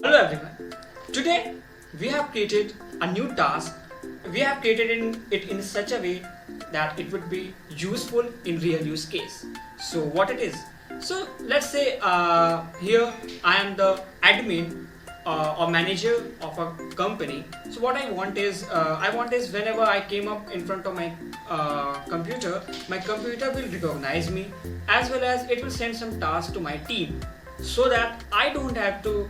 Hello everyone. Today we have created a new task. We have created it in such a way that it would be useful in real use case. So what it is? So let's say here I am the admin or manager of a company. So what I want is whenever I came up in front of my computer will recognize me, as well as it will send some tasks to my team so that I don't have to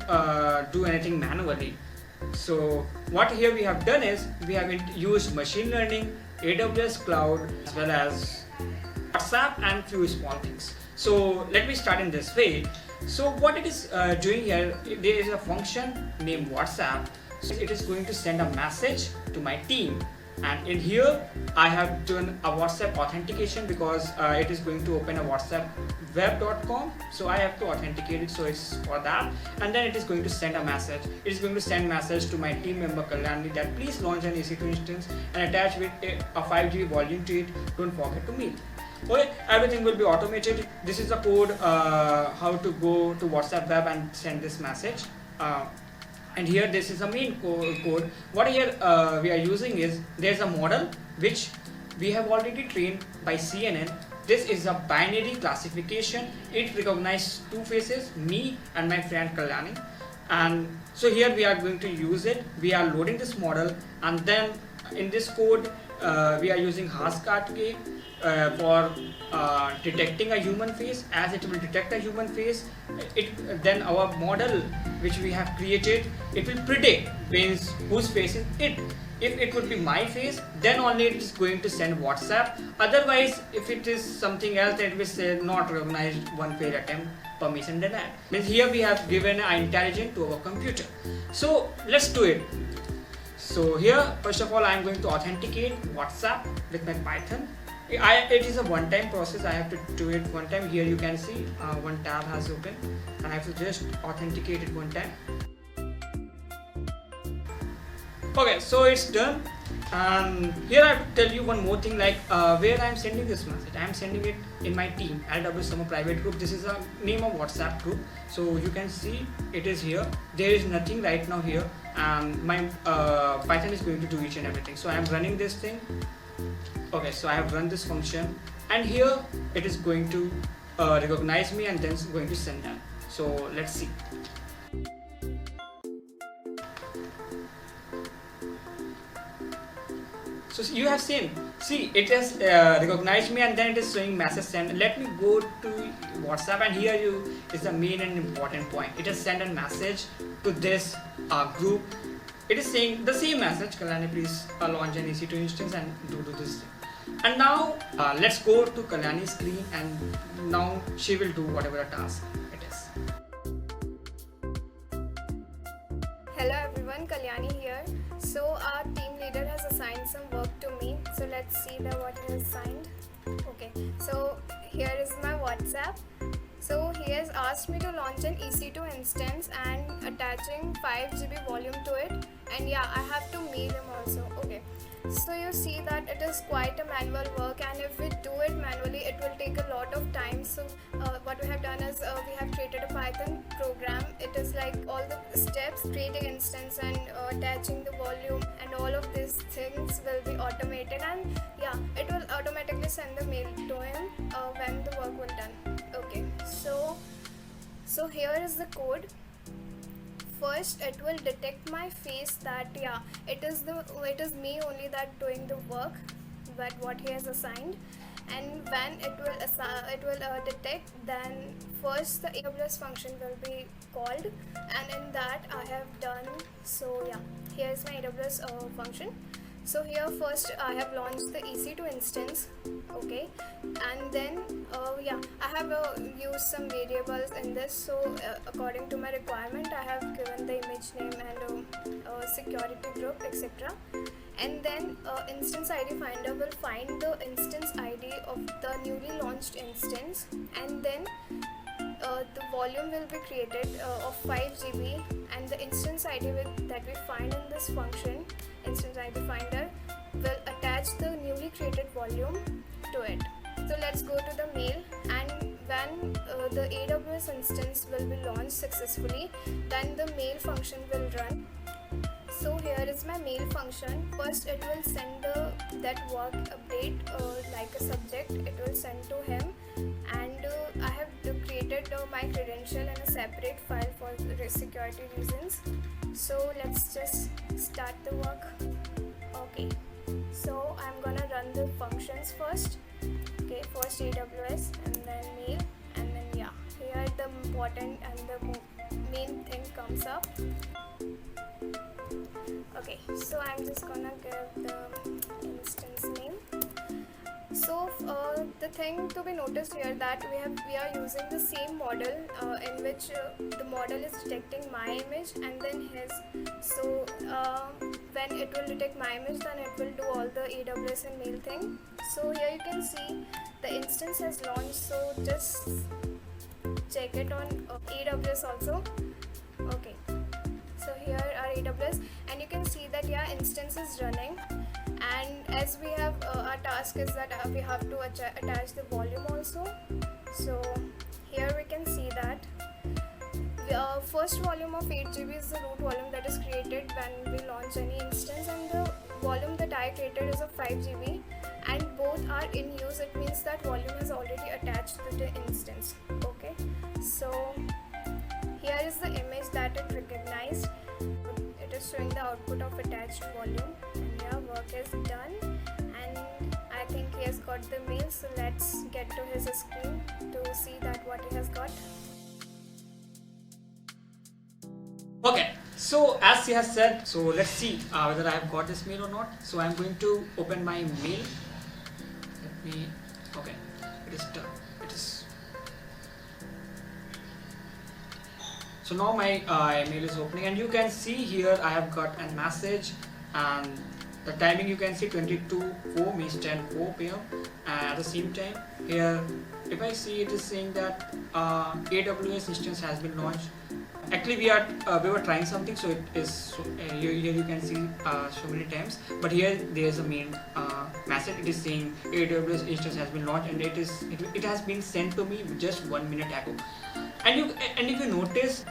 do anything manually. So what here we have done is we have used machine learning, AWS cloud, as well as WhatsApp and few small things. So let me start in this way. So what it is doing here, there is a function named WhatsApp. So it is going to send a message to my team, and in here I have done a WhatsApp authentication because it is going to open a WhatsApp web.com, so I have to authenticate it, so it's for that. And then it is going to send a message. It is going to send message to my team member Kalyani that please launch an EC2 instance and attach with a 5GB volume to it. Don't forget to meet. Okay, everything will be automated. This is the code how to go to WhatsApp web and send this message. And here this is the main code. What here we are using is there's a model which we have already trained by CNN. This is a binary classification. It recognizes two faces, me and my friend Kalyani. And so here we are going to use it. We are loading this model, and then in this code we are using Haskell for detecting a human face. As it will detect a human face, then our model which we have created, it will predict means whose face is it. If it would be my face, then only it is going to send WhatsApp. Otherwise, if it is something else, it will say not recognized, one failed attempt, permission denied. Means here we have given an intelligence to our computer. So let's do it. So here first of all I am going to authenticate WhatsApp with my Python. It is a one-time process. I have to do it one time. Here you can see one tab has opened, and I have to just authenticate it one time. Okay, so it's done. And here I have to tell you one more thing, like where I am sending this message. I am sending it in my team, AWS Summer private group. This is a name of WhatsApp group. So you can see it is here. There is nothing right now here, and my Python is going to do each and everything. So I am running this thing. Okay, so I have run this function, and here it is going to recognize me and then it's going to send that. So let's see. So you have seen, see it has recognized me and then it is showing message send. Let me go to WhatsApp, and here is the main and important point. It has sent a message to this group. It is saying the same message, Kalyani please launch an EC2 instance and do this thing. And now let's go to Kalyani's screen, and now she will do whatever task it is. Hello everyone, Kalyani here. So our team leader has assigned some work to me. So let's see what he has assigned. Okay, so here is my WhatsApp. So he has asked me to launch an EC2 instance and attaching 5GB volume to it. And yeah, I have to mail him also. Okay. So you see that it is quite a manual work, and if we do it manually it will take a lot of time. So what we have done is we have created a Python program. It is like all the steps, creating instance and attaching the volume, and all of these things will be automated, and yeah, it will automatically send the mail to him when the work will done. Okay, so here is the code. First it will detect my face that yeah, it is me only that doing the work, but what he has assigned. And when it will detect, then first the AWS function will be called, and in that I have done. So yeah, here is my AWS function. So here first I have launched the EC2 instance. Okay, and then yeah, I have used some variables in this. So according to my requirement I have given the image name and security group, etc. And then instance ID finder will find the instance ID of the newly launched instance, and then the volume will be created of 5GB, and the instance ID that we find in this function, instance ID finder, will attach the newly created volume to it. So let's go to the mail, and when the AWS instance will be launched successfully, then the mail function will run. So here is my mail function. First it will send that work update like a subject, it will send to him, and I have created my credential in a separate file for security reasons. So let's just start the work. Okay, so I'm gonna run the functions first. Okay, first AWS and then mail, and then yeah, here the important and the main thing comes up. Okay, so I'm just gonna give the instance name. So the thing to be noticed here that we are using the same model in which the model is detecting my image and then his. So when it will detect my image, then it will do all the AWS and mail thing. So here you can see the instance has launched. So just check it on AWS also. Okay. So here are AWS, and you can see that yeah, instance is running, and as we have our task is that we have to attach the volume also. So here we can see that the first volume of 8 GB is the root volume that is created when we launch any instance, and the volume that I created is of 5 GB, and both are in use. It means that volume is already attached to the instance. Okay, so here is the image that it recognized. It is showing the output of attached volume, and yeah, work is done, and I think he has got the mail. So let's get to his screen to see that what he has got. Okay, so as he has said, so let's see whether I have got this mail or not. So I'm going to open my mail. Let me, okay, it is done. It is. So now my mail is opening, and you can see here I have got a message, and the timing you can see 22:04 means 10:04 p.m. and at the same time here if I see it is saying that AWS instance has been launched. Actually we were trying something, so it is here you can see so many times, but here there is a main message. It is saying AWS instance has been launched, and it has been sent to me just 1 minute ago. And if you notice,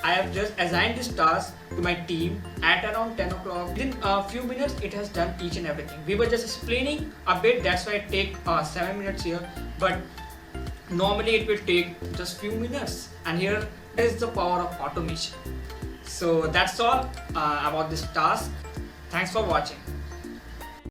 I have just assigned this task to my team at around 10 o'clock. Within a few minutes, it has done each and everything. We were just explaining a bit, that's why it take 7 minutes here. But normally it will take just few minutes. And here is the power of automation. So that's all about this task. Thanks for watching.